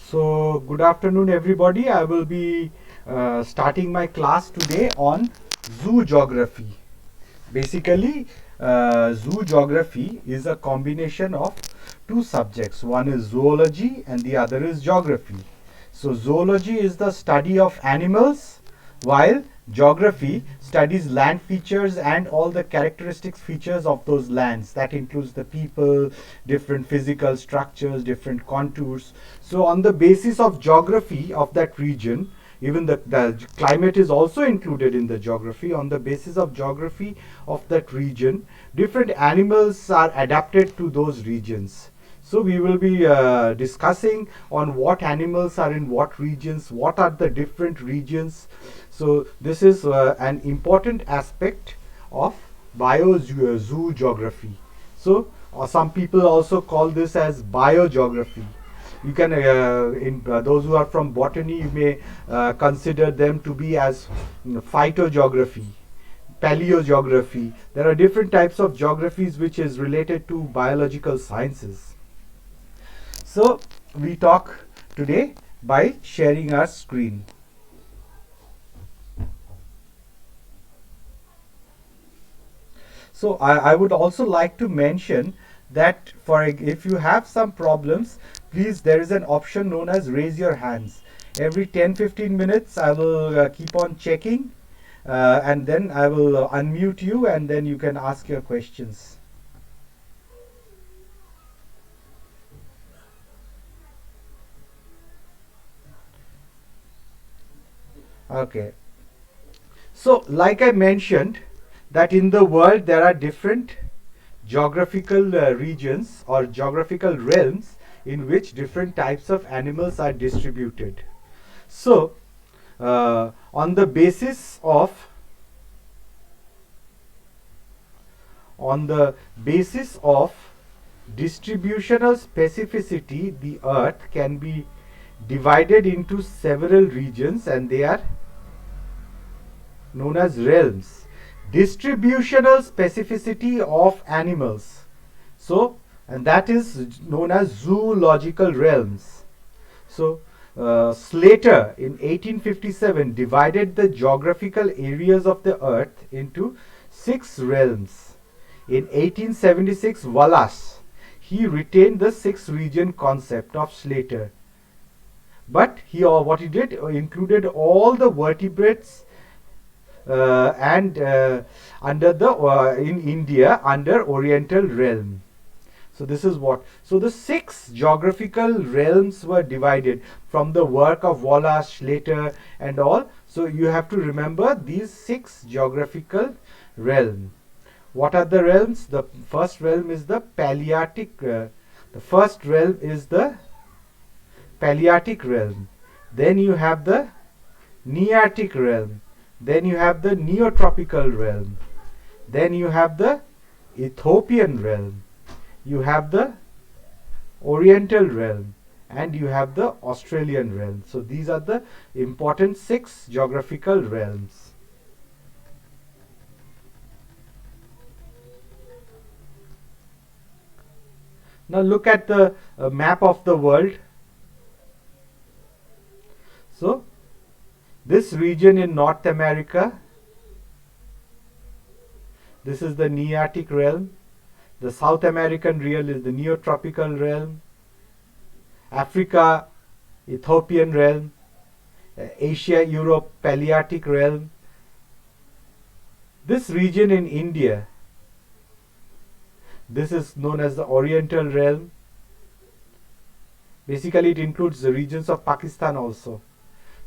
So, good afternoon, everybody. I will be starting my class today on zoo geography. Basically, zoo geography is a combination of two subjects. One is zoology and the other is geography. So, zoology is the study of animals, while geography studies land features and all the characteristics features of those lands. That includes the people, different physical structures, different contours. So, on the basis of geography of that region, even the climate is also included in the geography. On the basis of geography of that region, different animals are adapted to those regions. So we will be discussing on what animals are in what regions, what are the different regions. So this is an important aspect of zoo geography. So some people also call this as biogeography. You can in those who are from botany, you may consider them to be as phytogeography, paleogeography. There are different types of geographies which is related to biological sciences. So we talk today by sharing our screen. So I would also like to mention that if you have some problems, please, there is an option known as raise your hands. Every 10-15 minutes I will keep on checking and then I will unmute you and then you can ask your questions. Okay. So like I mentioned that in the world there are different geographical regions or geographical realms in which different types of animals are distributed. So on the basis of distributional specificity, the earth can be divided into several regions and they are known as realms. Distributional specificity of animals, so, and that is known as zoological realms. So Slater in 1857 divided the geographical areas of the earth into 6 realms. In 1876, Wallace, he retained the 6 region concept of Slater, but what he did included all the vertebrates and under the in India under Oriental realm. So this is what. So the 6 geographical realms were divided from the work of Wallace, Slater, and all. So you have to remember these 6 geographical realms. What are the realms? The first realm is the Palearctic. The first realm is the Palearctic realm. Then you have the Nearctic realm. Then you have the Neotropical realm. Then you have the Ethiopian realm. You have the Oriental realm. And you have the Australian realm. So these are the important 6 geographical realms. Now look at the map of the world. So this region in North America, this is the Nearctic realm. The South American realm is the Neotropical realm. Africa, Ethiopian realm. Asia, Europe, Palearctic realm. This region in India, this is known as the Oriental realm. Basically it includes the regions of Pakistan also.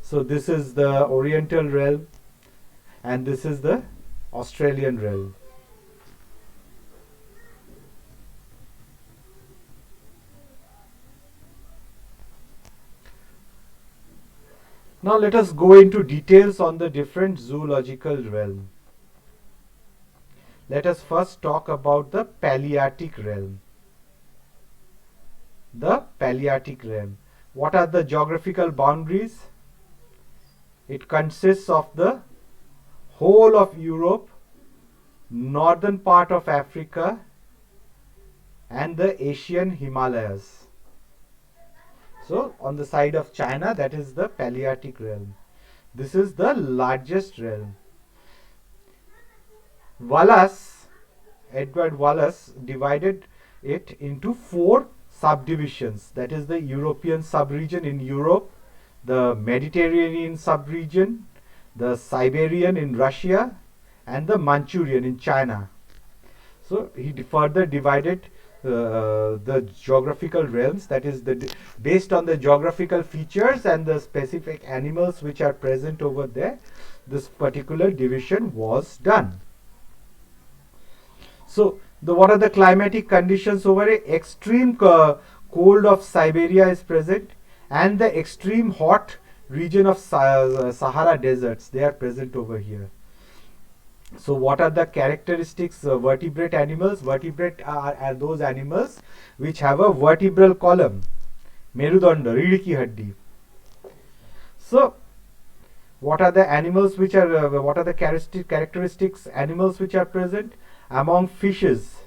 So this is the Oriental realm and this is the Australian realm. Now let us go into details on the different zoological realm. Let us first talk about the Palearctic realm. The Palearctic realm. What are the geographical boundaries? It consists of the whole of Europe, northern part of Africa, and the Asian Himalayas. So on the side of China, that is the Palearctic realm. This is the largest realm. Wallace, Edward Wallace, divided it into 4 subdivisions. That is the European subregion in Europe, the Mediterranean subregion, the Siberian in Russia, and the Manchurian in China. So he further divided the geographical realms, that is based on the geographical features and the specific animals which are present over there. This particular division was done. So what are the climatic conditions over here? Extreme cold of Siberia is present, and the extreme hot region of Sahara deserts, they are present over here. So what are the characteristics? Vertebrate animals. Vertebrate are those animals which have a vertebral column, Merudanda, Reed ki haddi. So what are the animals which are, what are the characteristics animals which are present? Among fishes,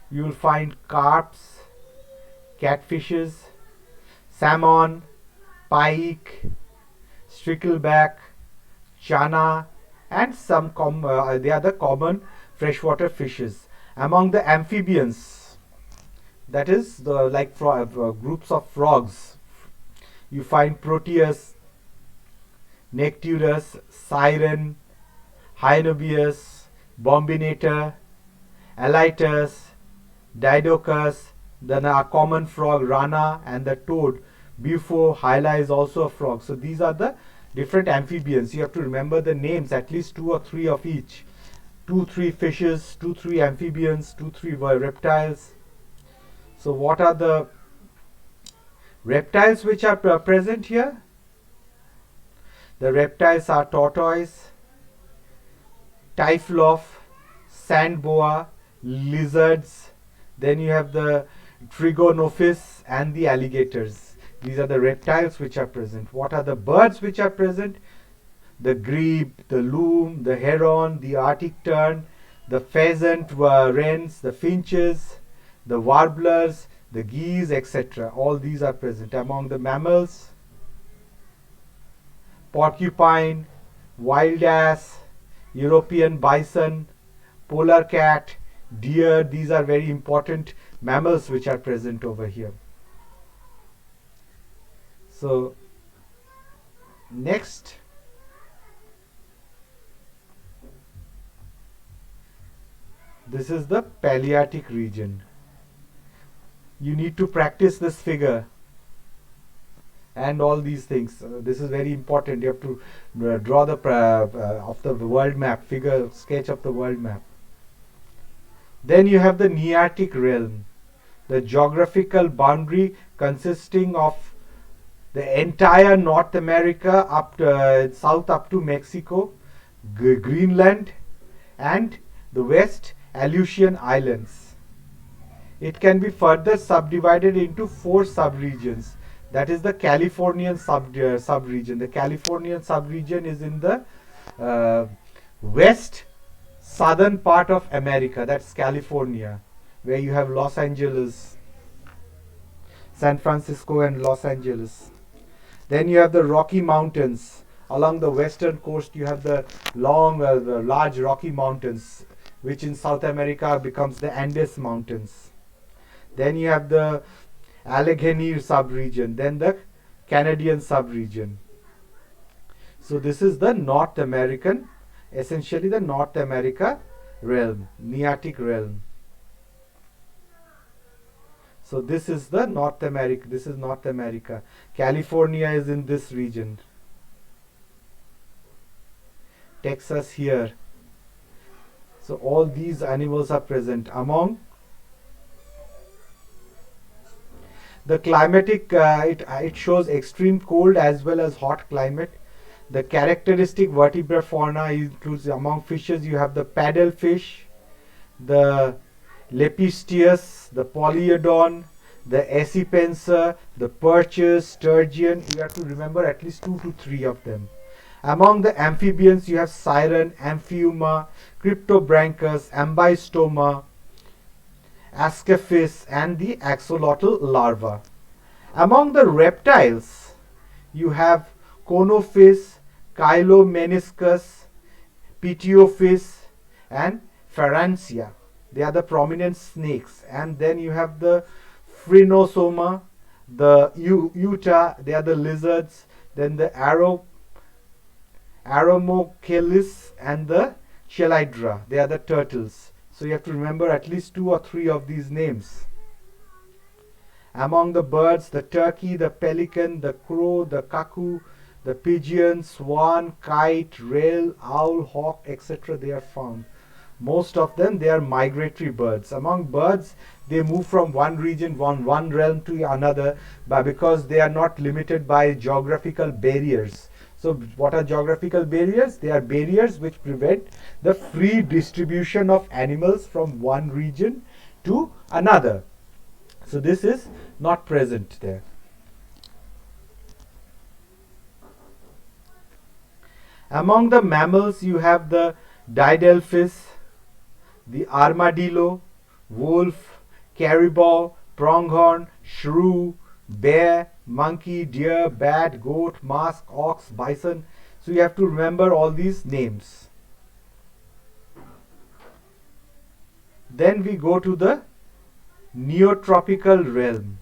you will find carps, catfishes, salmon, pike, stickleback, chana, and some they are the common freshwater fishes. Among the amphibians, that is the groups of frogs, you find Proteus, Necturus, Siren, Hyenobius, Bombinator, Elytus, Didocus, then a common frog Rana, and the toad Bufo. Hyla is also a frog. So these are the different amphibians. You have to remember the names, at least 2 or 3 of each. 2, 3 fishes, 2, 3 amphibians, 2, 3 reptiles. So what are the reptiles which are present here? The reptiles are tortoise, typhlops, sand boa, lizards. Then you have the trigonophis and the alligators. These are the reptiles which are present. What are the birds which are present? The grebe, the loon, the heron, the Arctic tern, the pheasant, wrens, the finches, the warblers, the geese, etc. All these are present. Among the mammals, porcupine, wild ass, European bison, polar cat, deer. These are very important mammals which are present over here. So next, this is the Palearctic region. You need to practice this figure and all these things. This is very important. You have to draw the of the world map, figure, sketch of the world map. Then you have the Nearctic realm, the geographical boundary consisting of the entire North America up to south up to Mexico, Greenland, and the west Aleutian Islands. It can be further subdivided into 4 subregions. That is the Californian subregion. The Californian subregion is in the west southern part of America. That's California, where you have Los Angeles, San Francisco, and Los Angeles. Then you have the Rocky Mountains. Along the western coast, you have the the large Rocky Mountains, which in South America becomes the Andes Mountains. Then you have the Allegheny subregion, then the Canadian subregion. So this is the North American, essentially the North America realm, Nearctic realm. So this is the North America. This is North America. California is in this region. Texas here. So all these animals are present. Among the climatic, it shows extreme cold as well as hot climate. The characteristic vertebrate fauna includes, among fishes, you have the paddlefish, the Lepisteus, the Polyodon, the Accipenser, the perches, sturgeon. You have to remember at least 2 to 3 of them. Among the amphibians, you have Siren, Amphiuma, Cryptobranchus, Ambystoma, Ascaphis, and the axolotl larva. Among the reptiles, you have conophis, Chilomeniscus, Pitiophis, and Pharansia. They are the prominent snakes. And then you have the Phrynosoma, the Euta, they are the lizards. Then the Aromochelis and the Chelydra, they are the turtles. So you have to remember at least 2 or 3 of these names. Among the birds, the turkey, the pelican, the crow, the cuckoo, the pigeon, swan, kite, rail, owl, hawk, etc. they are found. Most of them, they are migratory birds. Among birds, they move from one region, one realm to another, because they are not limited by geographical barriers. So what are geographical barriers? They are barriers which prevent the free distribution of animals from one region to another. So this is not present there. Among the mammals, you have the didelphis, the armadillo, wolf, caribou, pronghorn, shrew, bear, monkey, deer, bat, goat, musk, ox, bison. So you have to remember all these names. Then we go to the Neotropical realm.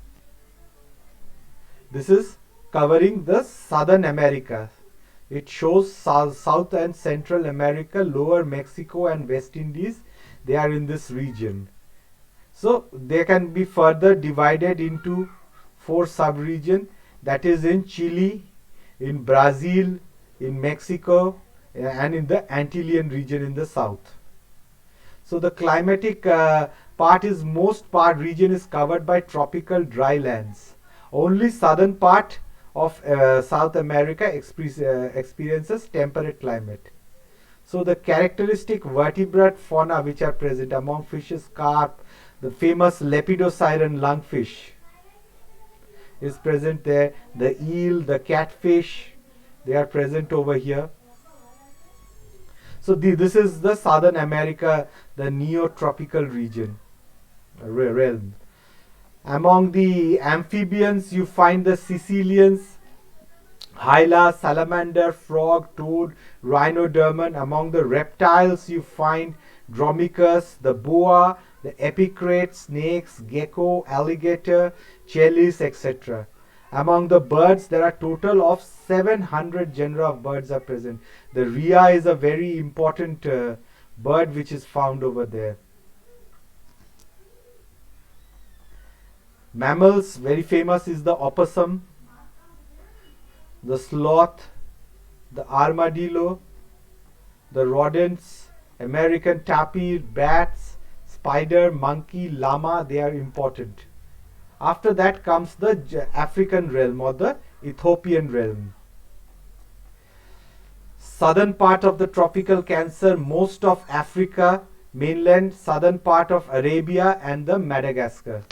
This is covering the southern America. It shows South and Central America, Lower Mexico and West Indies. They are in this region. So they can be further divided into 4 sub-regions, that is in Chile, in Brazil, in Mexico, and in the Antillean region in the south. So the climatic most part region is covered by tropical dry lands. Only southern part of South America experiences temperate climate. So the characteristic vertebrate fauna which are present among fishes, carp, the famous lepidosiren lungfish is present there. The eel, the catfish, they are present over here. So this is the Southern America, the Neotropical region, realm. Among the amphibians, you find the Sicilians, hyla, salamander, frog, toad, rhinoderman. Among the reptiles, you find Dromicus, the boa, the epicrate, snakes, gecko, alligator, chelis, etc. Among the birds, there are total of 700 genera of birds are present. The rhea is a very important bird which is found over there. Mammals, very famous is the opossum, the sloth, the armadillo, the rodents, American tapir, bats, spider, monkey, llama, they are important. After that comes the African realm or the Ethiopian realm. Southern part of the tropical Cancer, most of Africa, mainland, southern part of Arabia and the Madagascar.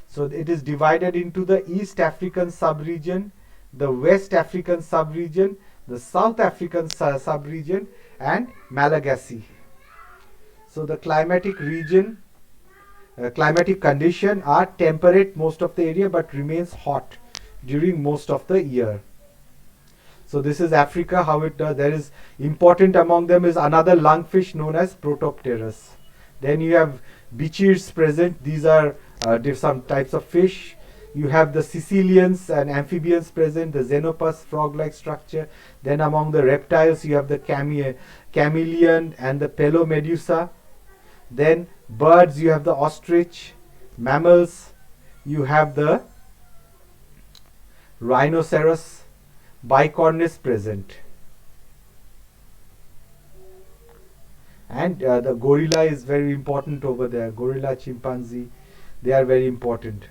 So it is divided into the East African sub-region, the West African sub-region, the South African sub-region and Malagasy. So the climatic region, climatic condition are temperate most of the area but remains hot during most of the year. So this is Africa, how it does. There is important among them is another lungfish known as Protopterus. Then you have bichirs present. These are some types of fish. You have the Sicilians and amphibians present, the Xenopus, frog-like structure. Then among the reptiles, you have the chameleon and the Pelomedusa. Then birds, you have the ostrich. Mammals, you have the rhinoceros, bicornis present. And the gorilla is very important over there. Gorilla, chimpanzee, they are very important.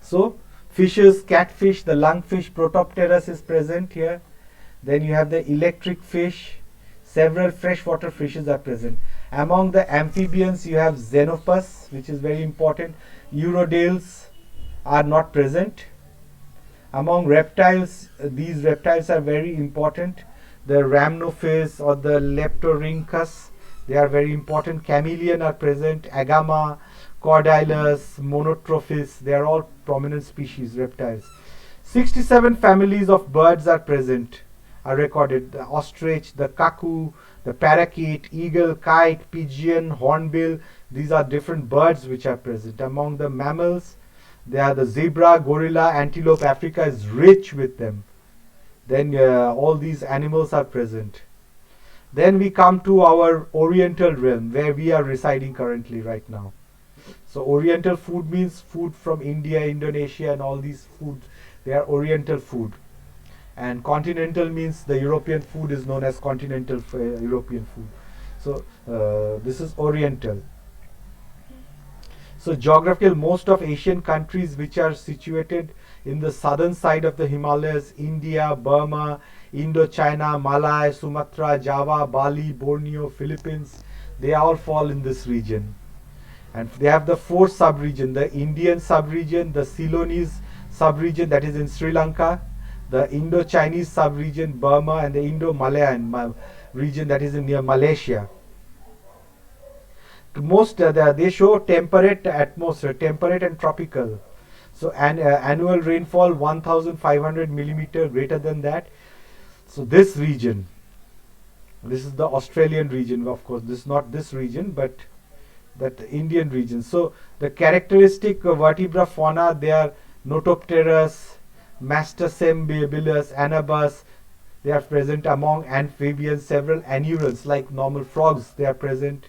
So fishes, catfish, the lungfish, Protopterus is present here. Then you have the electric fish. Several freshwater fishes are present. Among the amphibians, you have Xenopus, which is very important. Urodales are not present. Among reptiles, these reptiles are very important. The Rhamnophis or the Leptorhynchus, they are very important. Chameleon are present. Agama, Caudilus, Monotrophis, they are all prominent species, reptiles. 67 families of birds are present, are recorded. The ostrich, the cuckoo, the parakeet, eagle, kite, pigeon, hornbill, these are different birds which are present. Among the mammals, they are the zebra, gorilla, antelope. Africa is rich with them. Then all these animals are present. Then we come to our oriental realm where we are residing currently right now. So oriental food means food from India, Indonesia, and all these foods, they are oriental food. And continental means the European food is known as continental European food. So this is oriental. So geographical, most of Asian countries which are situated in the southern side of the Himalayas, India, Burma, Indochina, Malay, Sumatra, Java, Bali, Borneo, Philippines, they all fall in this region. And they have the four sub-region: the Indian sub-region, the Ceylonese sub-region that is in Sri Lanka, the Indo-Chinese sub-region, Burma, and the Indo-Malayan region that is in near Malaysia. Most they show temperate atmosphere, temperate and tropical. So annual rainfall 1500 millimeter, greater than that. So this region, this is the Australian region, of course. This is not this region, but that Indian region. So the characteristic vertebra fauna, they are Notopterus, Mastasembylus, Anabas. They are present among amphibians. Several anurans like normal frogs, they are present.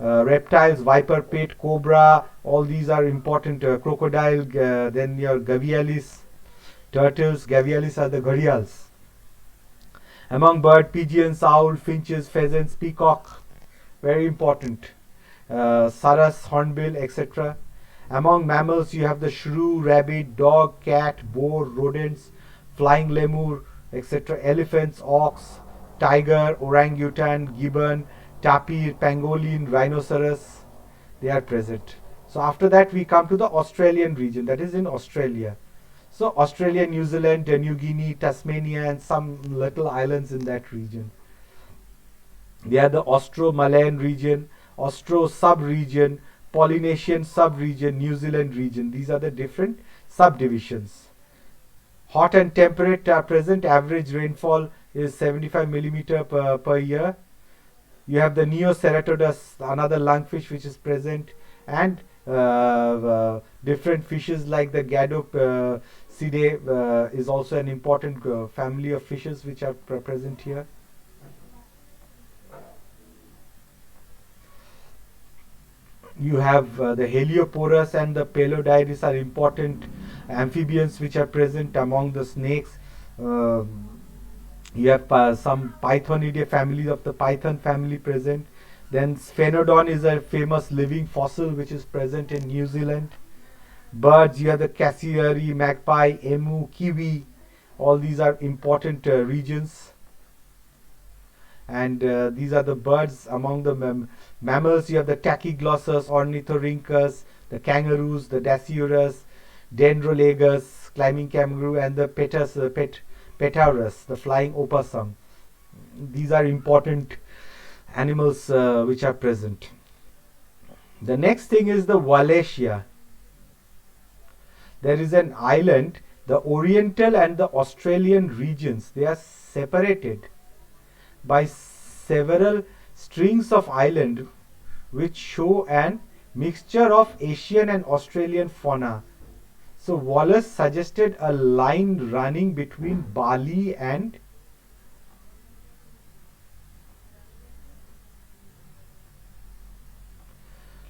Reptiles, viper pit, cobra, all these are important. Crocodile, then your gavialis, turtles. Gavialis are the gharials. Among bird, pigeons, owl, finches, pheasants, peacock, very important. Saras, hornbill, etc. Among mammals, you have the shrew, rabbit, dog, cat, boar, rodents, flying lemur, etc. Elephants, ox, tiger, orangutan, gibbon, tapir, pangolin, rhinoceros, they are present. So after that we come to the Australian region, that is in Australia. So Australia, New Zealand, New Guinea, Tasmania, and some little islands in that region. They are the Austro-Malayan region, Austro sub-region, Polynesian sub-region, New Zealand region. These are the different subdivisions. Hot and temperate are present. Average rainfall is 75 millimeter per year. You have the Neoceratodus, another lungfish which is present, and different fishes like the Gadopsidae is also an important family of fishes which are present here. You have the Helioporus and the Pelodidis are important amphibians which are present. Among the snakes, you have some Pythonidae family of the python family present. Then Sphenodon is a famous living fossil which is present in New Zealand. Birds, you have the cassowary, magpie, emu, kiwi. All these are important regions. And these are the birds. Among the mammals, you have the Tachyglossus, Ornithorhynchus, the kangaroos, the Dasyurus, Dendrolagus, climbing kangaroo, and the Petaurus, the flying opossum. These are important animals which are present. The next thing is the Wallacea. There is an island, the Oriental and the Australian regions. They are separated by several strings of island which show an mixture of Asian and Australian fauna. So Wallace suggested a line running between Bali and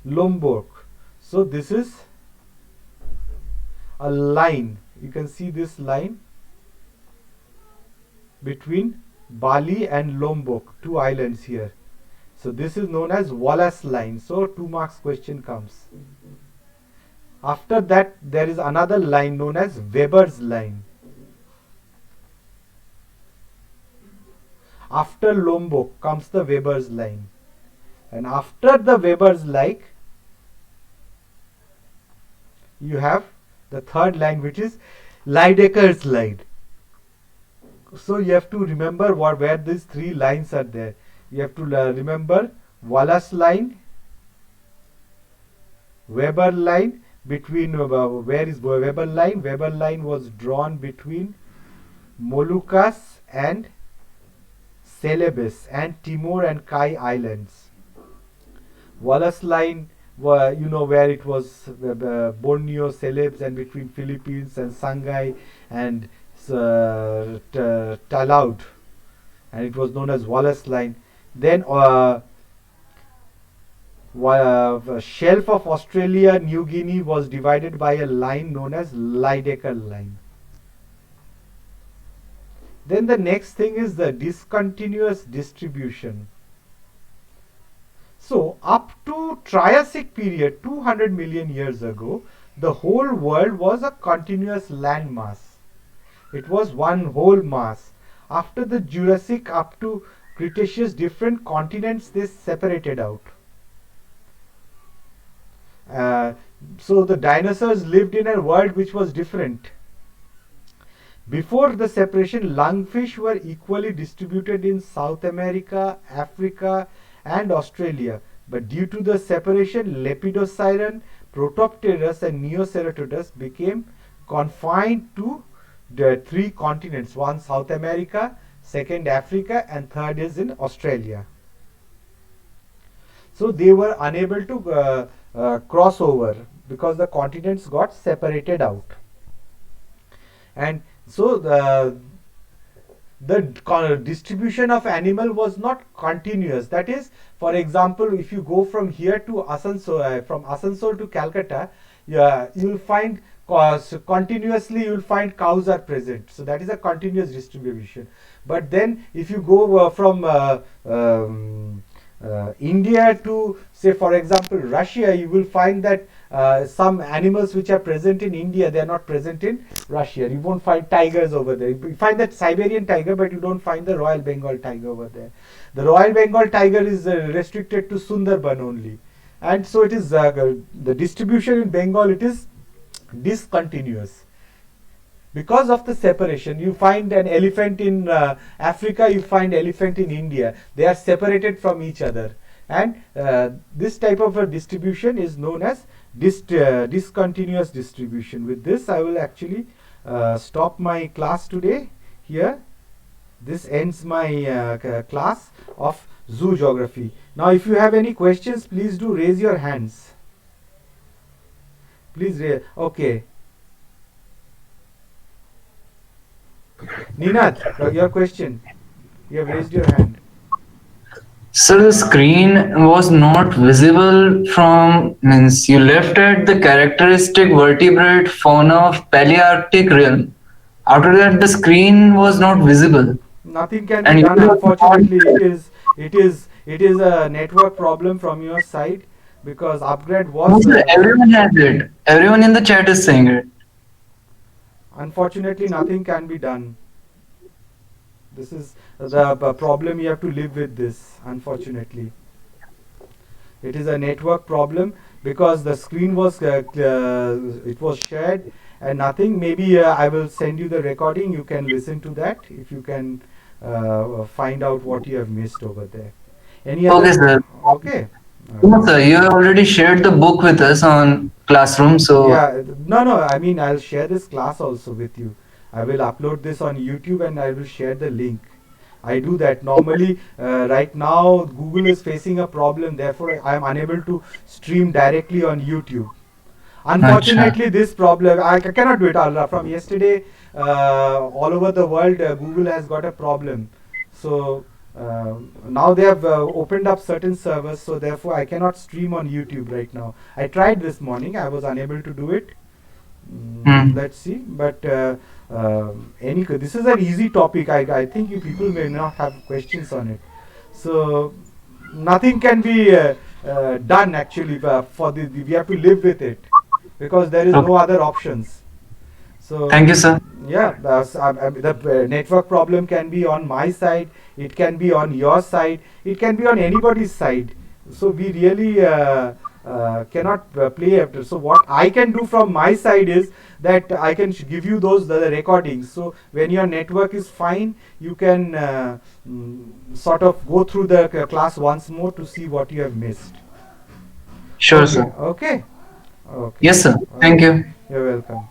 Lombok. So this is a line. You can see this line between Bali and Lombok, two islands here. So this is known as Wallace line. So 2 marks question comes. After that, there is another line known as Weber's line. After Lombok comes the Weber's line. And after the Weber's line, you have the third line, which is Lydecker's line. So you have to remember where these 3 lines are there. You have to remember Wallace line, Weber line between where is Weber line? Weber line was drawn between Moluccas and Celebes and Timor and Kai Islands. Wallace line, you know, where it was Borneo, Celebes, and between Philippines and Shanghai and Talaud, and it was known as Wallace line. Then shelf of Australia, New Guinea was divided by a line known as Lydecker line. Then the next thing is the discontinuous distribution. So up to Triassic period, 200 million years ago, the whole world was a continuous land mass. It was one whole mass. After the Jurassic up to Cretaceous, different continents they separated out. So the dinosaurs lived in a world which was different. Before the separation, lungfish were equally distributed in South America, Africa, and Australia. But due to the separation, Lepidosiren, Protopterus, and Neoceratodus became confined to the three continents: one South America, second Africa, and third is in Australia. So they were unable to cross over because the continents got separated out. And so the distribution of animal was not continuous. That is, for example, if you go from here to Asansol, from Asansol to Calcutta, you will find continuously you will find cows are present. So that is a continuous distribution. But then if you go from India to, say, for example, Russia, you will find that some animals which are present in India, they are not present in Russia. You won't find tigers over there. You find that Siberian tiger, but you don't find the Royal Bengal tiger over there. The Royal Bengal tiger is restricted to Sundarban only. And so it is the distribution in Bengal, it is discontinuous. Because of the separation, you find an elephant in Africa, you find elephant in India. They are separated from each other. And this type of a distribution is known as discontinuous distribution. With this, I will actually stop my class today here. This ends my class of zoo geography. Now, if you have any questions, please do raise your hands. Please raise. Okay. Ninath, your question. You have raised your hand. So the screen was not visible from, means you left at the characteristic vertebrate fauna of Palearctic realm. After that, the screen was not visible. Nothing can be done. Unfortunately, it is a network problem from your side because upgrade was. No, sir, everyone has it. Everyone in the chat is saying it. Unfortunately, nothing can be done. This is the problem. You have to live with this. Unfortunately, it is a network problem because the screen was it was shared and nothing. Maybe I will send you the recording. You can listen to that if you can find out what you have missed over there. Any other? Okay, sir. Okay. No, sir, you have already shared the book with us on Classroom, so Yeah, no. I mean, I'll share this class also with you. I will upload this on YouTube and I will share the link. I do that normally. Right now, Google is facing a problem. Therefore, I am unable to stream directly on YouTube. Unfortunately, this problem I cannot do it. From yesterday, all over the world, Google has got a problem. So now they have opened up certain servers. So therefore, I cannot stream on YouTube right now. I tried this morning. I was unable to do it. Let's see. But this is an easy topic. I think you people may not have questions on it. So nothing can be done actually for the. We have to live with it because there is no other options. So thank you, sir. yeah, the network problem can be on my side, it can be on your side, it can be on anybody's side. So we really cannot play after. So what I can do from my side is that I can give you those the recordings. So when your network is fine, you can sort of go through the class once more to see what you have missed. Sure, Okay, sir. okay. Okay. Yes, sir. Thank Okay. you. You're welcome.